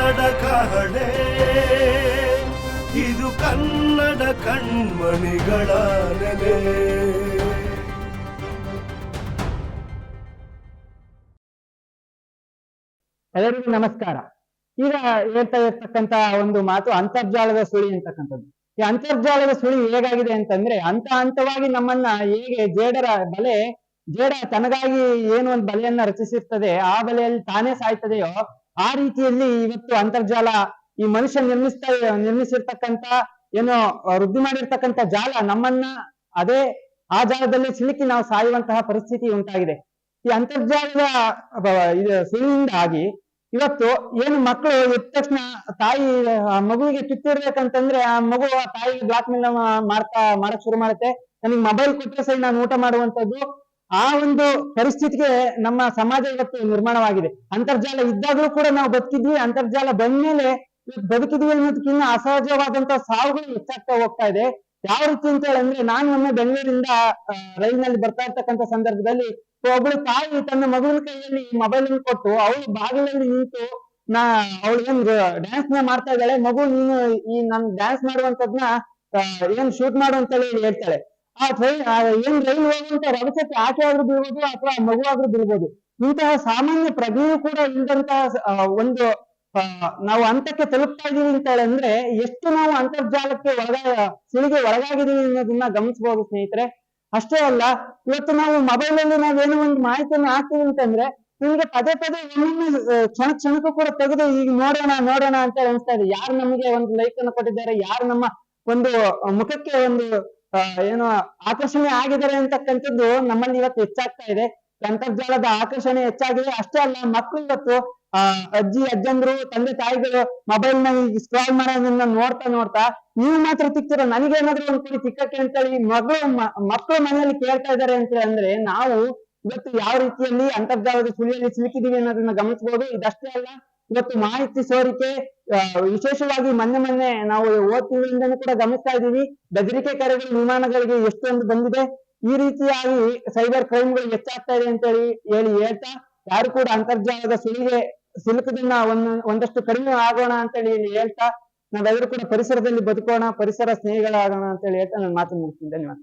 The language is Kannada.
ಕನ್ನಡ ಕಹಳೆ, ಇದು ಕನ್ನಡ ಕಣ್ಮಣಿಗಳ ನೆಲೆ. ಎಲ್ಲರಿಗೂ ನಮಸ್ಕಾರ. ಈಗ ಹೇಳ್ತಾ ಇರ್ತಕ್ಕಂತ ಒಂದು ಮಾತು ಅಂತರ್ಜಾಲದ ಸುಳಿ ಅಂತಕ್ಕಂಥದ್ದು. ಈ ಅಂತರ್ಜಾಲದ ಸುಳಿ ಹೇಗಾಗಿದೆ ಅಂತಂದ್ರೆ, ಹಂತವಾಗಿ ನಮ್ಮನ್ನ ಹೇಗೆ ಜೇಡ ತನಗಾಗಿ ಏನು ಒಂದು ಬಲೆಯನ್ನ ರಚಿಸಿರ್ತದೆ, ಆ ಬಲೆಯಲ್ಲಿ ತಾನೇ ಸಾಯ್ತದೆಯೋ ಆ ರೀತಿಯಲ್ಲಿ ಇವತ್ತು ಅಂತರ್ಜಾಲ ಈ ಮನುಷ್ಯ ನಿರ್ಮಿಸಿರ್ತಕ್ಕಂತ ಏನೋ ವೃದ್ಧಿ ಮಾಡಿರ್ತಕ್ಕಂಥ ಜಾಲ ನಮ್ಮನ್ನ ಆ ಜಾಲದಲ್ಲಿ ಸಿಲುಕಿ ನಾವು ಸಾಯುವಂತಹ ಪರಿಸ್ಥಿತಿ ಉಂಟಾಗಿದೆ. ಈ ಅಂತರ್ಜಾಲದ ಸುಳಿಯಿಂದಾಗಿ ಇವತ್ತು ಏನು ಮಕ್ಕಳು ಎದ್ದ ತಕ್ಷಣ ತಾಯಿ ಮಗುವಿಗೆ ತುತ್ತಿರ್ಬೇಕಂತಂದ್ರೆ ಆ ಮಗು ತಾಯಿಗೆ ಬ್ಲಾಕ್ ಮೇಲ್ ಮಾಡಕ್ ಶುರು ಮಾಡುತ್ತೆ. ನನಗೆ ಮೊಬೈಲ್ ಕೊಟ್ಟರೆ ಸರಿ ನಾನು ಊಟ ಮಾಡುವಂತದ್ದು, ಆ ಒಂದು ಪರಿಸ್ಥಿತಿಗೆ ನಮ್ಮ ಸಮಾಜ ಇವತ್ತು ನಿರ್ಮಾಣವಾಗಿದೆ. ಅಂತರ್ಜಾಲ ಇದ್ದಾಗಲೂ ಕೂಡ ನಾವು ಬದುಕಿದ್ವಿ, ಅಂತರ್ಜಾಲ ಬಂದ್ಮೇಲೆ ಬದುಕಿದ್ವಿ ಅನ್ನೋದಕ್ಕಿಂತ ಅಸಹಜವಾದಂತಹ ಸಾವುಗಳು ಹೆಚ್ಚಾಗ್ತಾ ಹೋಗ್ತಾ ಇದೆ. ಯಾವ ರೀತಿ ಅಂತ ಹೇಳಂದ್ರೆ, ನಾನು ಒಮ್ಮೆ ಬೆಂಗಳೂರಿಂದ ರೈಲಿನಲ್ಲಿ ಬರ್ತಾ ಇರ್ತಕ್ಕಂಥ ಸಂದರ್ಭದಲ್ಲಿ ಒಬ್ಬಳು ತಾಯಿ ತನ್ನ ಮಗುವಿನ ಕೈಯಲ್ಲಿ ಮೊಬೈಲ್ ಅನ್ನು ಕೊಟ್ಟು ಅವಳು ಬಾಗಿಲಲ್ಲಿ ನಿಂತು ಅವಳು ಏನ್ ಡ್ಯಾನ್ಸ್ ನ ಮಾಡ್ತಾ ಇದ್ದಾಳೆ, ಮಗು ನೀನು ಈ ನನ್ ಡ್ಯಾನ್ಸ್ ಮಾಡುವಂತದ್ನ ಏನ್ ಶೂಟ್ ಮಾಡು ಅಂತ ಹೇಳಿ ಹೇಳ್ತಾಳೆ. ಆ ಟ್ರೈನ್ ಏನ್ ರೈಲ್ ಹೋಗುವಂತ ರಭಸಕ್ಕೆ ಆಕೆ ಆದ್ರೂ ಬೀಳ್ಬೋದು ಅಥವಾ ಮಗು ಆದ್ರೂ ಬೀಳ್ಬೋದು. ಇಂತಹ ಸಾಮಾನ್ಯ ಪ್ರಜ್ಞೆಯೂ ಕೂಡ ಇಲ್ಲದಂತಹ ಒಂದು ನಾವು ಹಂತಕ್ಕೆ ತಲುಪ್ತಾ ಇದೀವಿ ಅಂತ ಹೇಳಂದ್ರೆ, ಎಷ್ಟು ನಾವು ಅಂತರ್ಜಾಲಕ್ಕೆ ಸುಳಿಗೆ ಒಳಗಾಗಿದ್ದೀವಿ ಅನ್ನೋದನ್ನ ಗಮನಿಸಬಹುದು ಸ್ನೇಹಿತರೆ. ಅಷ್ಟೇ ಅಲ್ಲ, ಇವತ್ತು ನಾವು ಮೊಬೈಲ್ ಅಲ್ಲಿ ನಾವೇನೋ ಒಂದು ಮಾಹಿತಿಯನ್ನು ಹಾಕ್ತೀವಿ ಅಂತಂದ್ರೆ ನಿಮ್ಗೆ ಪದೇ ಒಮ್ಮೊಮ್ಮೆ ಕ್ಷಣಕ್ಕೂ ಕೂಡ ತೆಗೆದು ಈಗ ನೋಡೋಣ ಅಂತ ಅನಿಸ್ತಾ ಇದೆ. ಯಾರು ನಮಗೆ ಒಂದು ಲೈಕ್ ಅನ್ನು ಕೊಟ್ಟಿದ್ದಾರೆ, ಯಾರು ನಮ್ಮ ಒಂದು ಮುಖಕ್ಕೆ ಒಂದು ಏನೋ ಆಕರ್ಷಣೆ ಆಗಿದ್ದಾರೆ ಅಂತಕ್ಕಂಥದ್ದು ನಮ್ಮಲ್ಲಿ ಇವತ್ತು ಹೆಚ್ಚಾಗ್ತಾ ಇದೆ. ಅಂತರ್ಜಾಲದ ಆಕರ್ಷಣೆ ಹೆಚ್ಚಾಗಿದೆ. ಅಷ್ಟೇ ಅಲ್ಲ, ಮಕ್ಕಳು ಇವತ್ತು ಅಜ್ಜಿ ಅಜ್ಜಂದ್ರು ತಂದೆ ತಾಯಿಗಳು ಮೊಬೈಲ್ ನ ಸ್ಕ್ರಾಲ್ ಮಾಡೋದನ್ನ ನೋಡ್ತಾ ನೀವು ಮಾತ್ರ ತಿಕ್ತೀರ, ನನಗೇನಾದ್ರೂ ಒಂದ್ ಕಡೆ ತಿಕ್ಕಕ್ಕೆ ಅಂತೇಳಿ ಮಕ್ಕಳು ಮನೆಯಲ್ಲಿ ಕೇಳ್ತಾ ಇದ್ದಾರೆ ಅಂತ ಅಂದ್ರೆ, ನಾವು ಇವತ್ತು ಯಾವ ರೀತಿಯಲ್ಲಿ ಅಂತರ್ಜಾಲದ ಸುಳಿಯಲ್ಲಿ ಸಿಲುಕಿದೀವಿ ಅನ್ನೋದನ್ನ ಗಮನಿಸಬಹುದು. ಇದಷ್ಟೇ ಅಲ್ಲ, ಇವತ್ತು ಮಾಹಿತಿ ಸೋರಿಕೆ ವಿಶೇಷವಾಗಿ ಮೊನ್ನೆ ನಾವು ಓದ್ತಿಗಳಿಂದನೂ ಕೂಡ ಗಮನಿಸ್ತಾ ಇದೀವಿ. ಬೆದರಿಕೆ ಕರೆಗಳು ವಿಮಾನಗಳಿಗೆ ಎಷ್ಟೊಂದು ಬಂದಿದೆ. ಈ ರೀತಿಯಾಗಿ ಸೈಬರ್ ಕ್ರೈಮ್ಗಳು ಹೆಚ್ಚಾಗ್ತಾ ಇದೆ ಅಂತ ಹೇಳ್ತಾ ಯಾರು ಕೂಡ ಅಂತರ್ಜಾಲದ ಸುಳಿಗೆ ಸಿಲುಕದನ್ನ ಒಂದಷ್ಟು ಕಡಿಮೆ ಆಗೋಣ ಅಂತ ಹೇಳ್ತಾ ನಾವೆಲ್ಲರೂ ಕೂಡ ಪರಿಸರದಲ್ಲಿ ಬದುಕೋಣ, ಪರಿಸರ ಸ್ನೇಹಿಗಳಾಗೋಣ ಅಂತ ಹೇಳ್ತಾ ನಾನು ಮಾತು ಮುಗಿಸ್ತೀನಿ. ಧನ್ಯವಾದ.